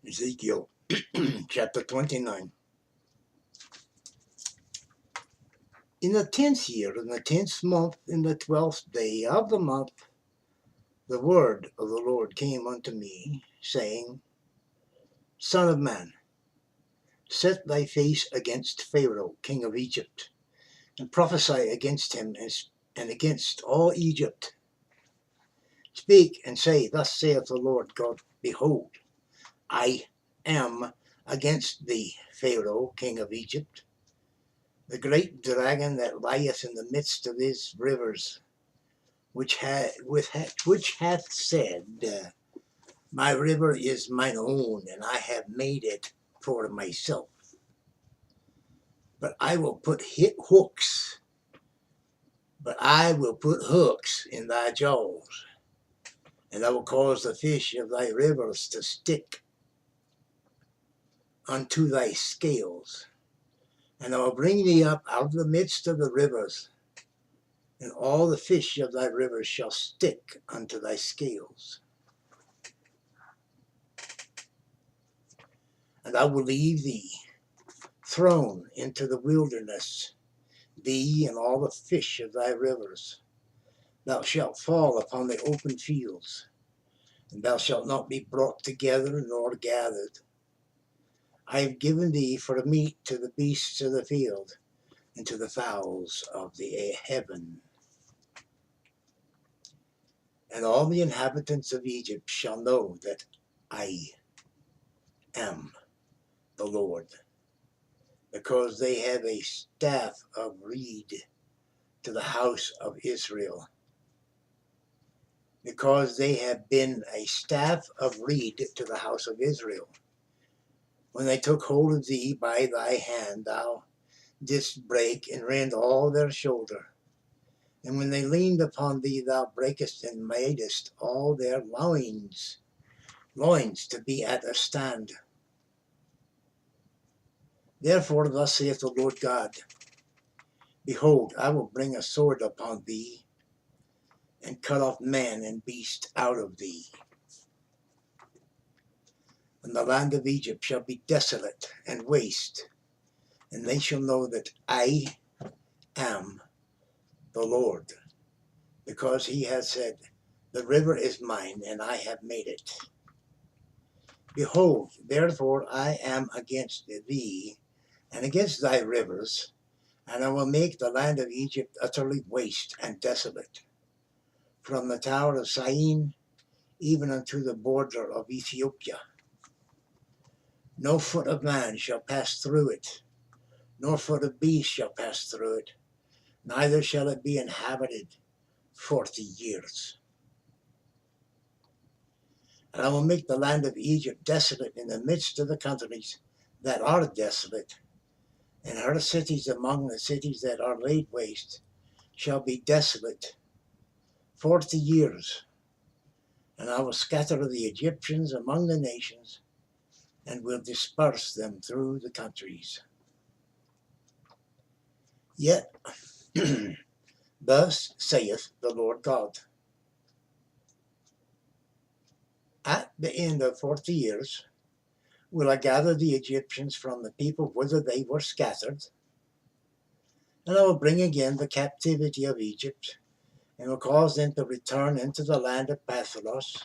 Ezekiel chapter 29. In the 10th year, in the 10th month, in the 12th day of the month, the word of the Lord came unto me, saying, Son of man, set thy face against Pharaoh, king of Egypt, and prophesy against him and against all Egypt. Speak and say, Thus saith the Lord God, Behold, I am against thee, Pharaoh, king of Egypt, the great dragon that lieth in the midst of his rivers, which hath said, My river is mine own, and I have made it for myself. But I will put hooks in thy jaws, and I will cause the fish of thy rivers to stick unto thy scales. And I will bring thee up out of the midst of the rivers, and all the fish of thy rivers shall stick unto thy scales. And I will leave thee thrown into the wilderness, thee and all the fish of thy rivers. Thou shalt fall upon the open fields, and thou shalt not be brought together nor gathered. I have given thee for meat to the beasts of the field, and to the fowls of the heaven. And all the inhabitants of Egypt shall know that I am the Lord, because they have a staff of reed to the house of Israel. Because they have been a staff of reed to the house of Israel. When they took hold of thee by thy hand, thou didst break and rend all their shoulder. And when they leaned upon thee, thou breakest and madest all their loins to be at a stand. Therefore thus saith the Lord God, Behold, I will bring a sword upon thee, and cut off man and beast out of thee. And the land of Egypt shall be desolate and waste, and they shall know that I am the Lord, because he has said, The river is mine, and I have made it. Behold, therefore I am against thee, and against thy rivers, and I will make the land of Egypt utterly waste and desolate, from the tower of Syene even unto the border of Ethiopia. No foot of man shall pass through it, nor foot of beast shall pass through it, neither shall it be inhabited 40 years. And I will make the land of Egypt desolate in the midst of the countries that are desolate, and her cities among the cities that are laid waste shall be desolate 40 years. And I will scatter the Egyptians among the nations, and will disperse them through the countries. Yet, thus saith the Lord God, at the end of 40 years will I gather the Egyptians from the people whither they were scattered, and I will bring again the captivity of Egypt, and will cause them to return into the land of Pathros,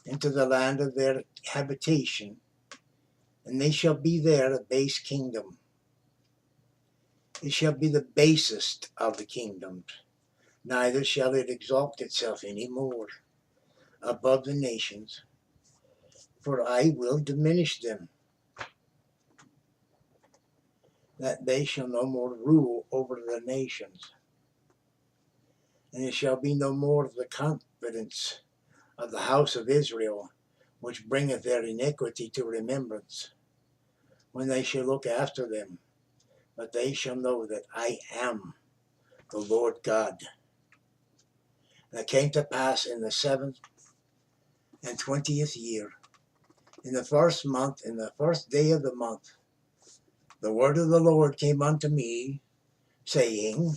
into the land of their habitation, and they shall be there a base kingdom. It shall be the basest of the kingdoms, neither shall it exalt itself any more above the nations, for I will diminish them, that they shall no more rule over the nations. And it shall be no more of the confidence of the house of Israel, which bringeth their iniquity to remembrance, when they shall look after them, but they shall know that I am the Lord God. And it came to pass in the 7th and 20th year, in the 1st month, in the 1st day of the month, the word of the Lord came unto me, saying,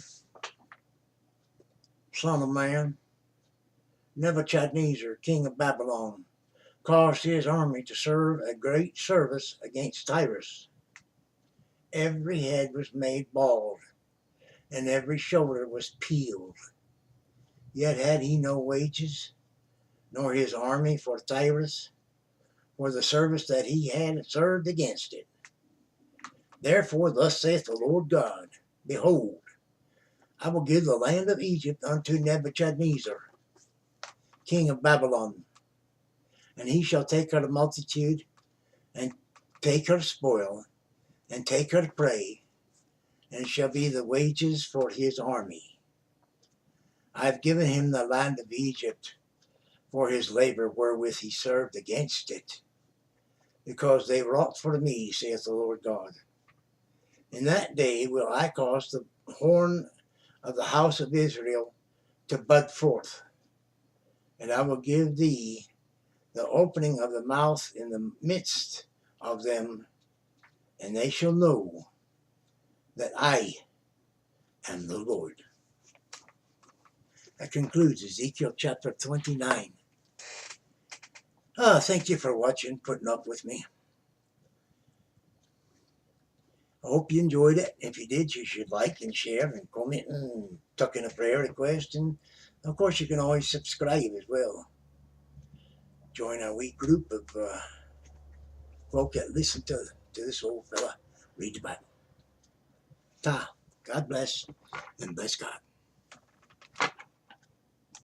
Son of man, Nebuchadnezzar, king of Babylon, caused his army to serve a great service against Tyrus. Every head was made bald, and every shoulder was peeled. Yet had he no wages, nor his army for Tyrus, for the service that he had served against it. Therefore thus saith the Lord God, Behold, I will give the land of Egypt unto Nebuchadnezzar, king of Babylon, and he shall take her multitude, and take her spoil, and take her prey, and it shall be the wages for his army. I have given him the land of Egypt for his labor wherewith he served against it, because they wrought for me, saith the Lord God. In that day will I cause the horn of the house of Israel to bud forth, and I will give thee the opening of the mouth in the midst of them, and they shall know that I am the Lord. That concludes Ezekiel chapter 29. Thank you for watching, putting up with me. I hope you enjoyed it. If you did, you should like and share and comment and tuck in a prayer request. And of course, you can always subscribe as well. Join our wee group of folk that listen to this old fella read the Bible. Ta. God bless and bless God.